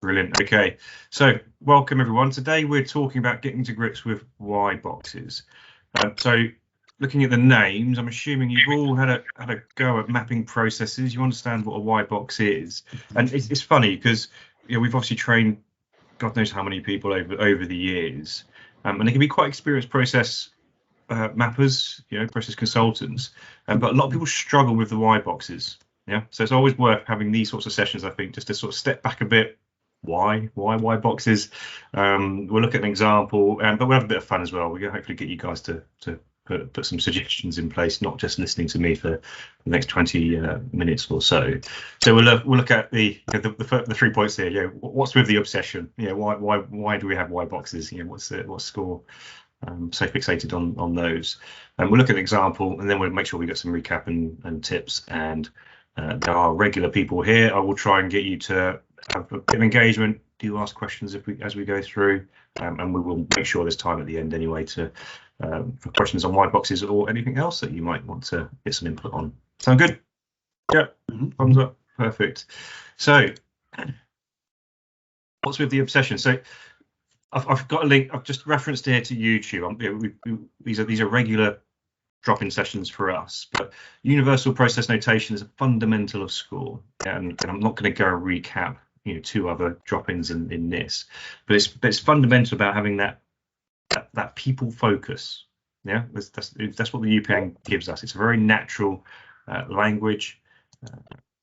Brilliant. Okay, so welcome everyone. Today we're talking about getting to grips with why boxes. So looking at the names, I'm assuming you've all had a go at mapping processes. You understand what a why box is, and it's funny because we've obviously trained God knows how many people over the years, and they can be quite experienced process mappers, process consultants, but a lot of people struggle with the why boxes. Yeah, so it's always worth having these sorts of sessions, I think, just to sort of step back a bit. Why boxes? We'll look at an example, but we'll have a bit of fun as well. We'll hopefully get you guys to put some suggestions in place, not just listening to me for the next 20 minutes or so. So we'll look at the 3 points here. What's with the obsession? Why do we have why boxes? What's score so fixated on those? And we'll look at an example, and then we'll make sure we get some recap and tips. And there are regular people here. I will try and get you to have a bit of engagement. Do ask questions as we go through, and we will make sure there's time at the end anyway for questions on white boxes or anything else that you might want to get some input on. Sound good? Yeah. Thumbs up. Perfect. So what's with the obsession? So I've got a link. I've just referenced here to YouTube. These are regular drop-in sessions for us, but universal process notation is a fundamental of SCORE, and I'm not going to go and recap 2 other drop-ins in this, but it's fundamental about having that people focus. That's what the UPN gives us. It's a very natural language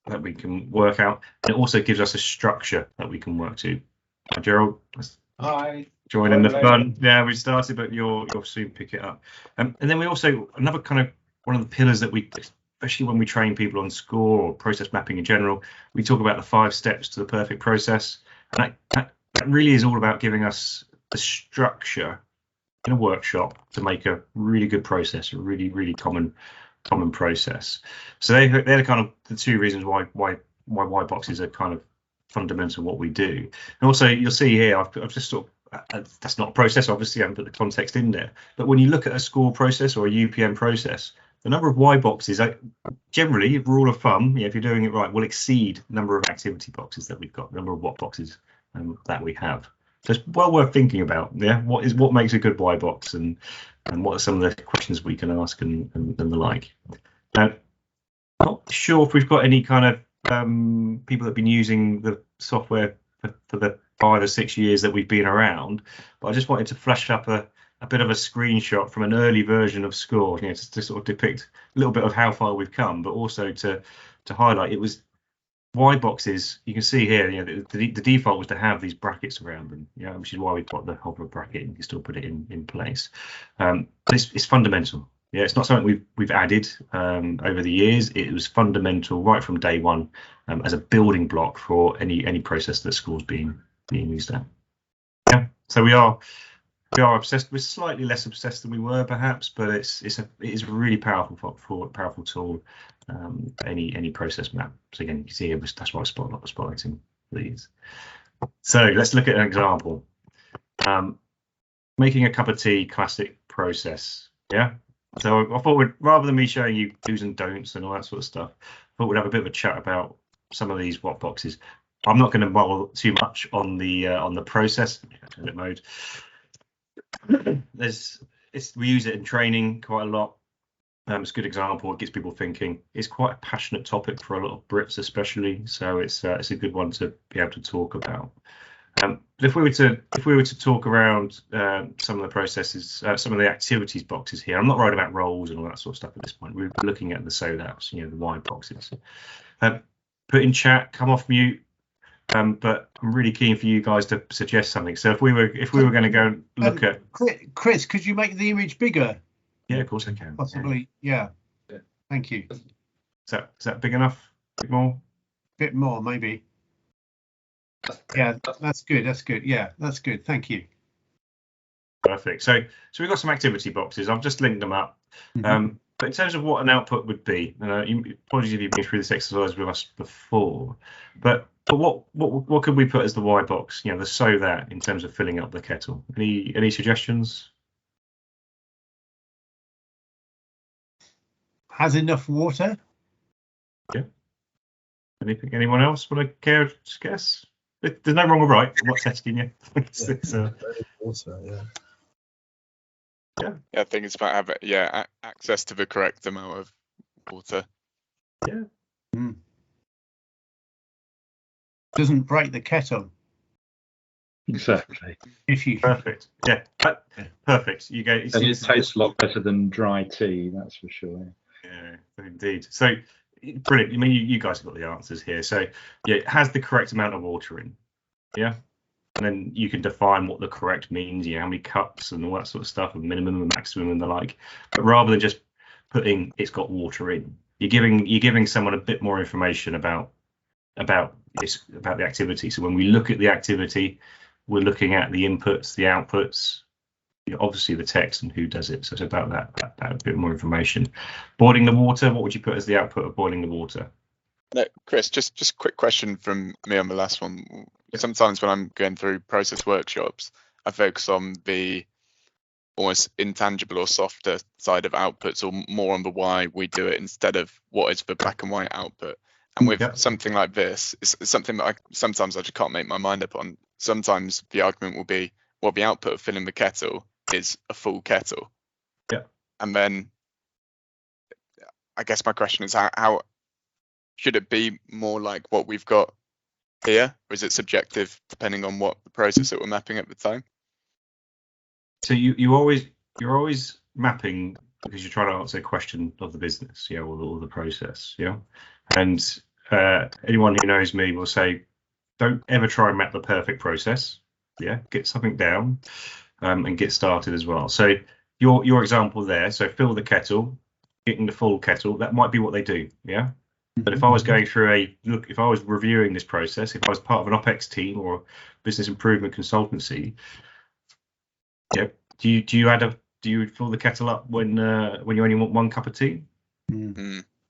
that we can work out, and it also gives us a structure that we can work to. Gerald, hi. Joining the fun. Yeah, we started, but you'll soon pick it up. And then we also, another kind of one of the pillars that we, especially when we train people on SCORE or process mapping in general, we talk about the 5 steps to the perfect process. And that really is all about giving us the structure in a workshop to make a really good process, a really, really common process. So they're kind of the 2 reasons why boxes are kind of fundamental what we do. And also you'll see here, I've just sort of, that's not a process, obviously. I haven't put the context in there, but when you look at a SCORE process or a UPN process, the number of why boxes, generally, rule of thumb, if you're doing it right, will exceed the number of activity boxes that we've got, the number of what boxes that we have. So it's well worth thinking about. What makes a good why box, and what are some of the questions we can ask and the like. Now, not sure if we've got any kind of people that have been using the software for the 5 or 6 years that we've been around, but I just wanted to flash up a bit of a screenshot from an early version of SCORE, to sort of depict a little bit of how far we've come, but also to highlight it was why boxes. You can see here, the default was to have these brackets around them, which is why we put the hover bracket, and you can still put it in place. But it's fundamental. It's not something we've added over the years. It was fundamental right from day one as a building block for any process that SCORE's being used at. So we are obsessed. We're slightly less obsessed than we were perhaps, but it is a really powerful tool. Any process map. So again, you can see that's why I'm spotlighting these. So let's look at an example. Making a cup of tea, classic process. So I thought, rather than me showing you do's and don'ts and all that sort of stuff, I thought we'd have a bit of a chat about some of these what boxes. I'm not going to mull too much on the process mode. We use it in training quite a lot. It's a good example. It gets people thinking. It's quite a passionate topic for a lot of Brits, especially. So it's a good one to be able to talk about. If we were to talk around some of the processes, some of the activities boxes here, I'm not worried about roles and all that sort of stuff at this point. We're looking at the SOLAPs, the why boxes. Put in chat, come off mute. But I'm really keen for you guys to suggest something. So if we were going to go and look at Chris, could you make the image bigger? Yeah, of course I can. Possibly, yeah. Thank you. Is that big enough? A bit more? Bit more, maybe. Yeah, that's good. That's good. Yeah, that's good. Thank you. Perfect. So we've got some activity boxes. I've just linked them up. But in terms of what an output would be, apologies if you've been through this exercise with us before, but what could we put as the why box? The so that in terms of filling up the kettle. Any suggestions? Has enough water. Yeah. Anyone else want to care to guess? There's no wrong or right. I'm not testing you. Water, Yeah, I think it's about having access to the correct amount of water. Yeah. Doesn't break the kettle. exactly. If you Perfect. Yeah. Perfect. You go. And it tastes a lot better than dry tea, that's for sure. Yeah, indeed. So brilliant. I mean, you guys have got the answers here. So yeah, it has the correct amount of water in. Yeah. And then you can define what the correct means, how many cups and all that sort of stuff, and minimum and maximum and the like. But rather than just putting it's got water in, you're giving someone a bit more information about the activity. So when we look at the activity, we're looking at the inputs, the outputs, obviously the text and who does it. So it's about that bit more information. Boiling the water, what would you put as the output of boiling the water? No, Chris, just a quick question from me on the last one. Sometimes when I'm going through process workshops, I focus on the almost intangible or softer side of outputs, or more on the why we do it instead of what is the black and white output. And with something like this, it's something that sometimes I just can't make my mind up on. Sometimes the argument will be, well, the output of filling the kettle is a full kettle. Yeah. And then I guess my question is, how should it be more like what we've got here, or is it subjective depending on what the process that we're mapping at the time? So you're always mapping because you're trying to answer a question of the business, or the process, And anyone who knows me will say, don't ever try and map the perfect process. Get something down and get started as well. So your example there, so fill the kettle, getting the full kettle, that might be what they do, But if I was going through if I was reviewing this process, if I was part of an OPEX team or business improvement consultancy, do you fill the kettle up when you only want one cup of tea?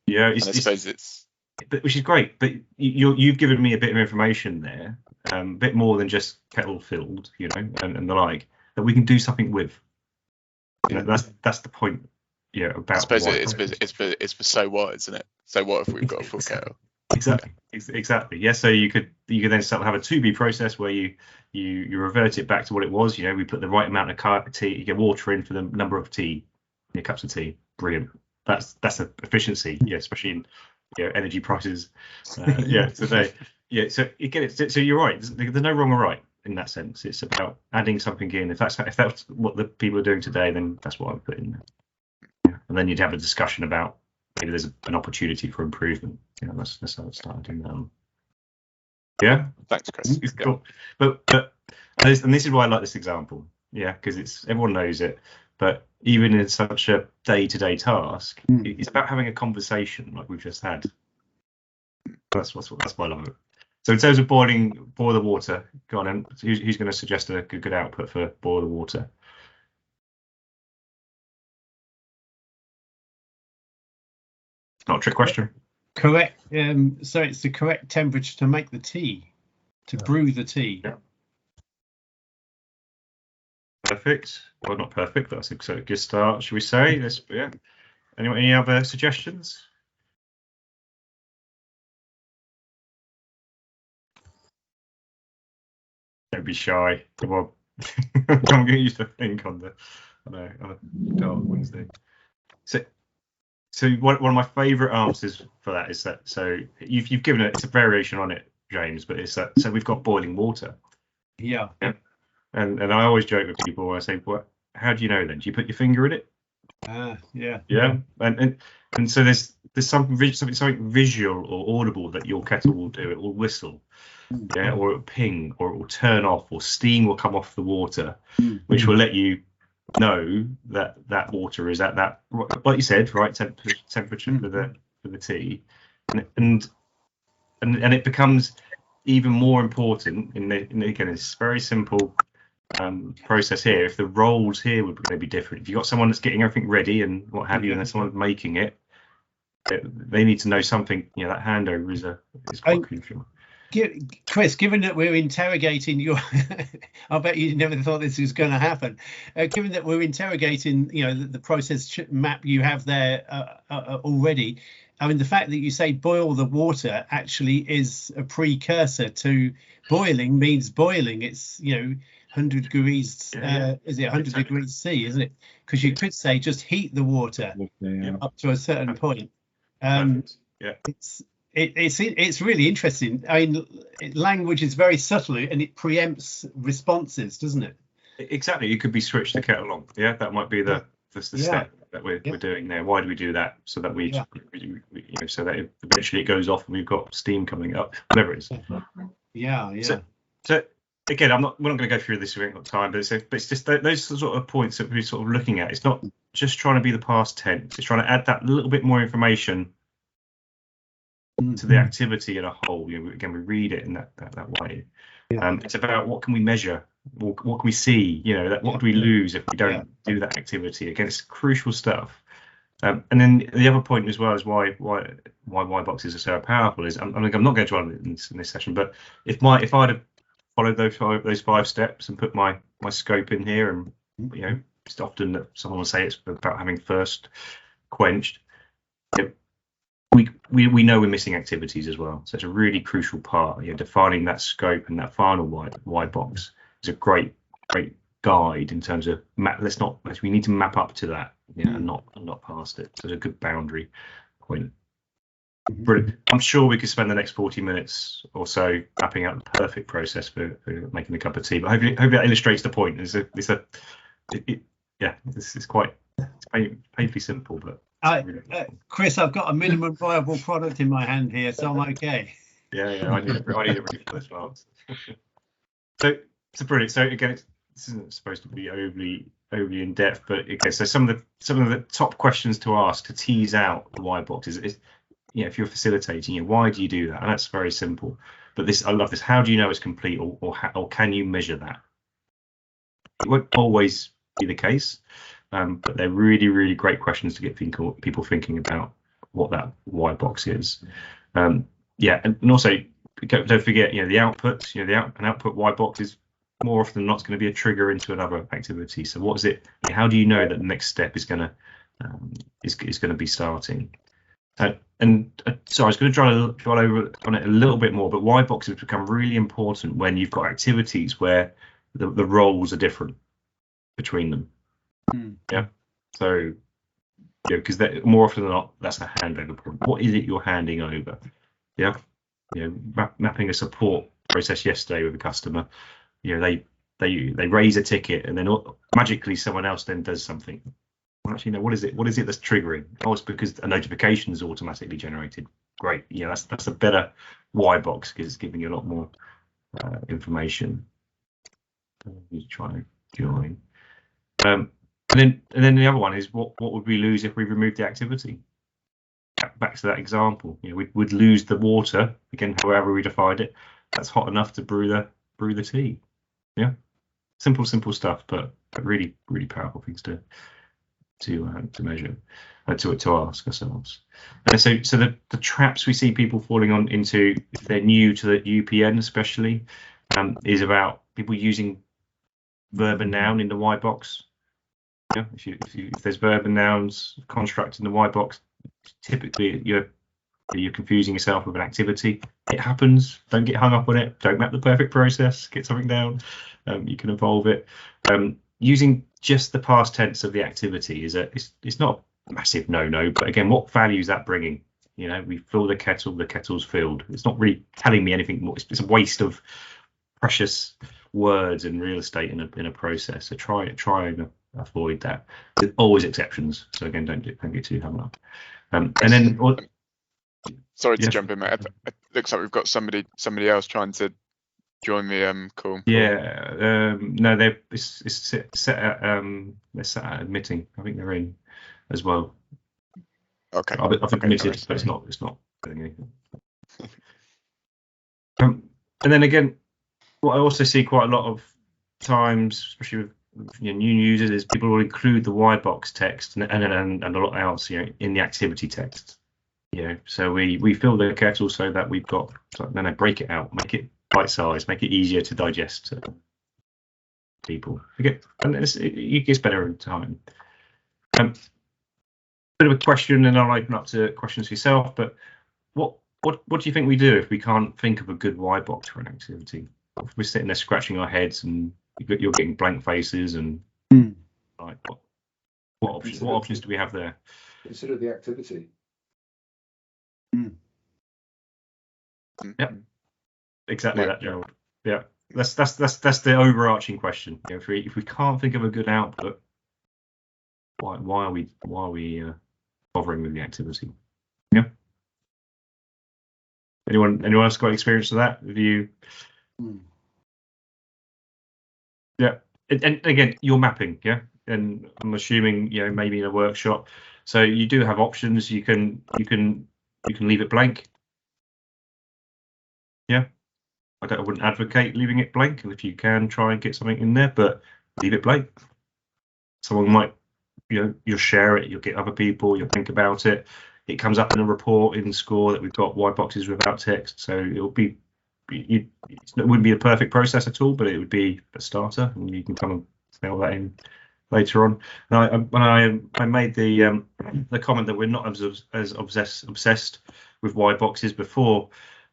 Yeah, I suppose it's which is great, but you've given me a bit of information there, a bit more than just kettle filled, and the like, that we can do something with. That's the point. About. I suppose it's for so what, isn't it? So what if we've got a full kettle? Exactly. Yeah. So you could then start to have a to-be process where you revert it back to what it was. We put the right amount of tea. You get water in for the number of cups of tea. Brilliant. That's an efficiency. Yeah, especially in energy prices. Today. Yeah. So you get it. So you're right. There's no wrong or right in that sense. It's about adding something in. If that's what the people are doing today, then that's what I put in there. And then you'd have a discussion about maybe there's an opportunity for improvement. That's how it started doing that. Yeah. Thanks, Chris. It's cool. But this is why I like this example. Yeah, because everyone knows it. But even in such a day-to-day task, it's about having a conversation like we've just had. That's why I love it. So in terms of boil the water, go on. And who's going to suggest a good output for boil the water? Not a trick question. Correct. So it's the correct temperature to make the tea, to brew the tea. Yeah. Perfect. Well, not perfect, but that's a good start, should we say? Any other suggestions? Don't be shy. Come on. I'm going to use the think on a dark Wednesday. So one of my favourite answers for that is that, so you've given it's a variation on it, James, but it's that, so we've got boiling water. Yeah. And I always joke with people, I say, well, how do you know then? Do you put your finger in it? Yeah. Yeah. And so there's something visual or audible that your kettle will do. It will whistle, or it'll ping, or it will turn off, or steam will come off the water, which will let you know that water is at that, like you said, right temperature for the tea, and it becomes even more important in again, it's very simple process here. If the roles here were going to be different, if you've got someone that's getting everything ready and what have you, and there's someone making it, they need to know something. That handover is quite crucial. Chris, given that we're interrogating your, I bet you never thought this was going to happen. Given that we're interrogating, the process map you have there already, I mean, the fact that you say boil the water actually is a precursor to boiling means boiling. It's, 100 degrees, is it 100 degrees C, isn't it? Because you could say just heat the water up to a certain point. It's really interesting. I mean, language is very subtle and it preempts responses, doesn't it? Exactly. You could be switched the kettle on. Yeah, that might be the step that we're doing there. Why do we do that? So that we so that eventually it goes off and we've got steam coming up, whatever it is. So again, we're not going to go through this. We ain't got time, but it's just those sort of points that we're sort of looking at. It's not just trying to be the past tense. It's trying to add that little bit more information to the activity in a whole. Again, we read it in that way. It's about what can we measure, what can we see, what do we lose if we don't do that activity. Again, it's crucial stuff. And then the other point as well is why boxes are so powerful is I'm not going to dwell on it in this session, but if I'd have followed those 5 steps and put my scope in here, and it's often that someone will say it's about having thirst quenched. We know we're missing activities as well, so it's a really crucial part. Defining that scope and that final why box is a great guide in terms of we need to map up to that, and not past it. So it's a good boundary point. Brilliant. I'm sure we could spend the next 40 minutes or so mapping out the perfect process for making a cup of tea, but hopefully that illustrates the point. This is quite painfully simple, but Chris, I've got a minimum viable product in my hand here, so I'm okay. I need it ready for this class. So brilliant. So again, this isn't supposed to be overly in depth, but okay. So some of the top questions to ask to tease out the why box is if you're facilitating, why do you do that? And that's very simple. But I love this. How do you know it's complete, or can you measure that? It won't always be the case. But they're really, really great questions to get people thinking about what that why box is. And also don't forget, the outputs. An output why box is more often than not going to be a trigger into another activity. So what is it? How do you know that the next step is going to be starting? So I was going to dwell over on it a little bit more, but why boxes become really important when you've got activities where the roles are different between them. So because more often than not, that's a handover point. What is it you're handing over? Mapping a support process yesterday with a customer, they raise a ticket and then magically someone else then does something. Well, actually, what is it that's triggering? Oh, it's because a notification is automatically generated. Great. That's a better why box because it's giving you a lot more information. You try to join. And then the other one is what would we lose if we removed the activity? Back to that example, we'd lose the water again, however we defined it. That's hot enough to brew the tea. Simple stuff, but really, really powerful things to measure, to ask ourselves. And so the traps we see people falling on into if they're new to the UPN, especially, is about people using verb and noun in the why box. If there's verb and nouns construct in the why box, typically you're confusing yourself with an activity. It happens. Don't get hung up on it. Don't map the perfect process. Get something down. You can evolve it. Using just the past tense of the activity it's not a massive no, but again, what value is that bringing? We fill the kettle's filled. It's not really telling me anything more. It's a waste of precious words and real estate in a process. So try and avoid that. There's always exceptions. So again, don't get too hung up. And then sorry to jump in, mate. It looks like we've got somebody else trying to join the call. No, they're set at admitting. I think they're in as well. Okay. I've admitted, but it's not doing anything. And then again, what I also see quite a lot of times, especially with new users, is people will include the why box text and a lot else, in the activity text. So we fill the kettle so that we've got. Then I break it out, make it bite size, make it easier to digest to people. And it gets better in time. bit of a question, and I'll open up to questions for yourself. But what do you think we do if we can't think of a good why box for an activity? If we're sitting there scratching our heads and you're getting blank faces and like what options do we have there? Consider the activity. Yep, exactly that, Gerald. Yeah, that's the overarching question. You know, if we can't think of a good output, why are we bothering with the activity? Yeah. Anyone else got experience of that? Have you? Yeah, and again, you're mapping, yeah, and I'm assuming, you know, maybe in a workshop, so you do have options. You can leave it blank. Yeah, I wouldn't advocate leaving it blank, and if you can, try and get something in there, but leave it blank. Someone might, you know, you'll share it, you'll get other people, you'll think about it. It comes up in a report in SCORE that we've got white boxes without text, so it'll be. It wouldn't be a perfect process at all, but it would be a starter, and you can come and fill that in later on. And when I made the comment that we're not as obsessed with white boxes before,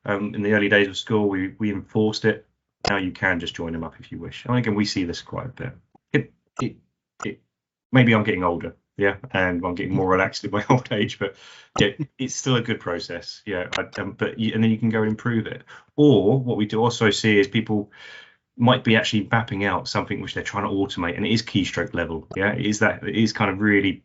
in the early days of school, we enforced it. Now you can just join them up if you wish. And again, we see this quite a bit. It maybe I'm getting older, yeah, and I'm getting more relaxed in my old age, but yeah, it's still a good process, yeah. And then you can go and improve it. Or what we do also see is people might be actually mapping out something which they're trying to automate, and it is keystroke level, yeah. It is kind of really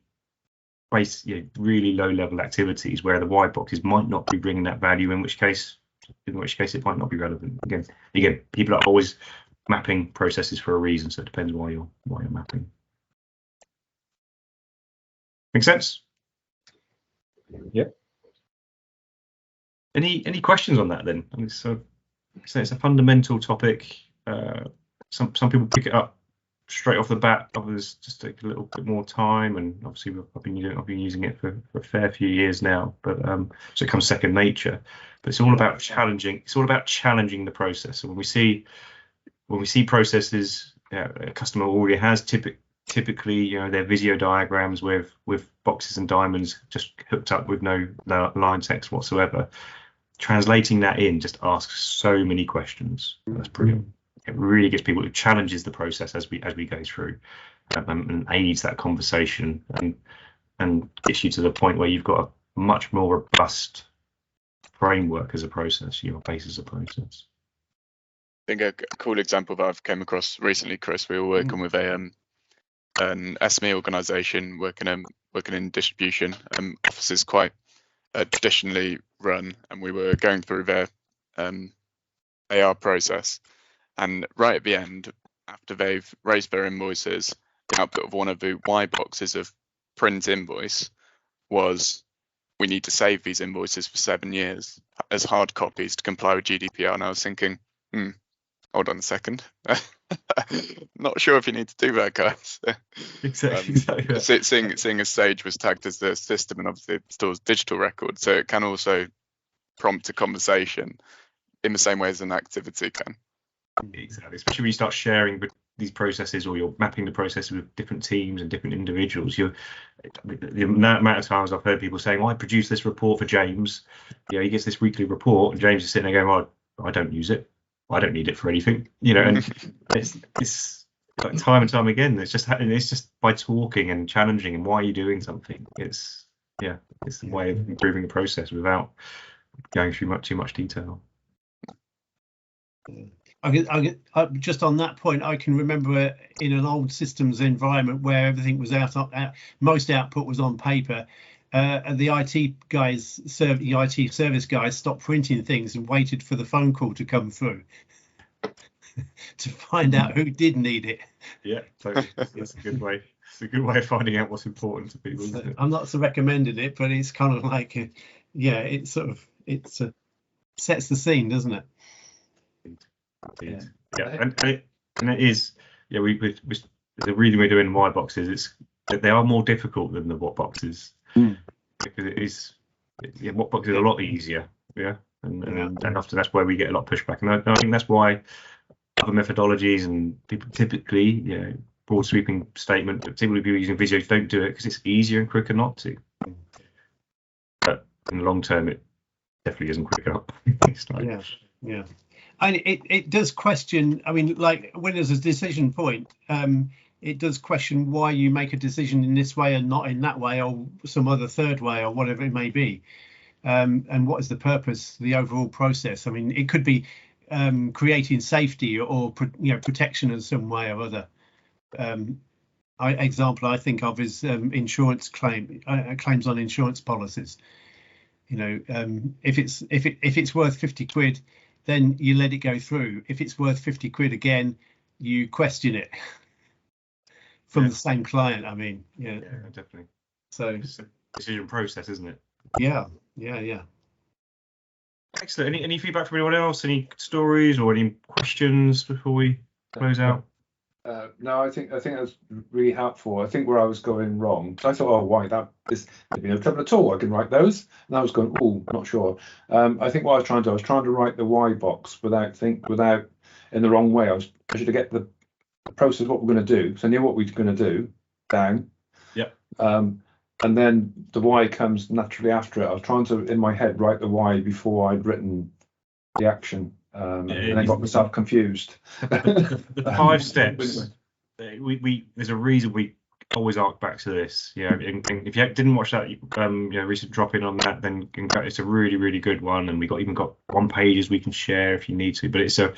really low level activities where the white boxes might not be bringing that value, in which case it might not be relevant. Again, people are always mapping processes for a reason, so it depends why you're mapping. Make sense? Yep. Any questions on that then? I mean, so it's a fundamental topic. Some people pick it up straight off the bat. Others just take a little bit more time, and obviously I've been using it for a fair few years now. But so it comes second nature. But it's all about challenging. It's all about challenging the process. So when we see processes, a customer already has typically, you know, their Visio diagrams with boxes and diamonds just hooked up with no line text whatsoever. Translating that in just asks so many questions. That's brilliant. It really gets people, it challenges the process as we go through, and aids that conversation and gets you to the point where you've got a much more robust framework as a process, your base as a process. I think a cool example that I've came across recently, Chris, we were working with an SME organisation working in distribution. Offices quite traditionally run, and we were going through their AR process. And right at the end, after they've raised their invoices, the output of one of the Y boxes of print invoice was, we need to save these invoices for 7 years as hard copies to comply with GDPR. And I was thinking, hold on a second. Not sure if you need to do that, guys. Exactly. Seeing as Sage was tagged as the system, and obviously it stores digital records, so it can also prompt a conversation in the same way as an activity can. Exactly, especially when you start sharing these processes, or you're mapping the processes with different teams and different individuals. The amount of times I've heard people saying, "I produce this report for James. You know, he gets this weekly report, and James is sitting there going, I don't use it. I don't need it for anything." You know, and it's like time and time again. It's just by talking and challenging and why are you doing something. It's the way of improving the process without going through too much detail. Just on that point, I can remember in an old systems environment where everything was most output was on paper. The IT service guys stopped printing things and waited for the phone call to come through to find out who did need it. Yeah, totally. That's a good way. It's a good way of finding out what's important to people, isn't it? I'm not so recommending it, but it's kind of like, it sets the scene, doesn't it? Yeah. And it is, the reason we're doing white boxes is that they are more difficult than the what boxes, because it is, what boxes are a lot easier, and often that's where we get a lot of pushback, and I think that's why other methodologies and people typically, broad sweeping statement, particularly people using Visio, don't do it because it's easier and quicker not to. But in the long term, it definitely isn't quick enough. It's like, Yeah. And it does question, I mean, like when there's a decision point, it does question why you make a decision in this way and not in that way, or some other third way, or whatever it may be. And what is the purpose, the overall process? I mean, it could be creating safety or protection in some way or other. Example I think of is insurance claims on insurance policies. If it's worth 50 quid, then you let it go through. If it's worth 50 quid again, you question it from the same client. I mean, yeah, definitely. So it's a decision process, isn't it? Yeah. Excellent. Any feedback from anyone else? Any stories or any questions before we close out? No, I think that's really helpful. I think where I was going wrong, I thought, oh, why there'd be no trouble at all. I can write those, and I was going, oh, not sure. I think what I was trying to write the why box without in the wrong way. I should get the process of what we're going to do. So I knew what we were going to do down. Yeah. And then the why comes naturally after it. I was trying to, in my head, write the why before I'd written the action. And I got myself confused. The 5 steps. There's a reason we always arc back to this. And if you didn't watch that, recent drop in on that, then it's a really, really good one. And we even got 1 pages we can share if you need to. But it's a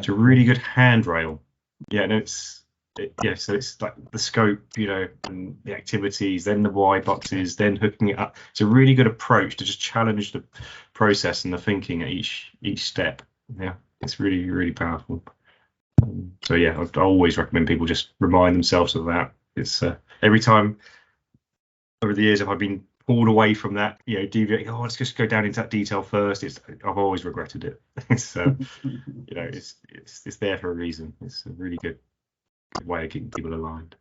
really good handrail. Yeah, and so it's like the scope, and the activities, then the why boxes, then hooking it up. It's a really good approach to just challenge the process and the thinking at each step. Yeah, it's really, really powerful. So yeah, I always recommend people just remind themselves of that. It's every time over the years, if I've been pulled away from that, deviating, let's just go down into that detail first. I've always regretted it. So it's there for a reason. It's a really good way of keeping people aligned.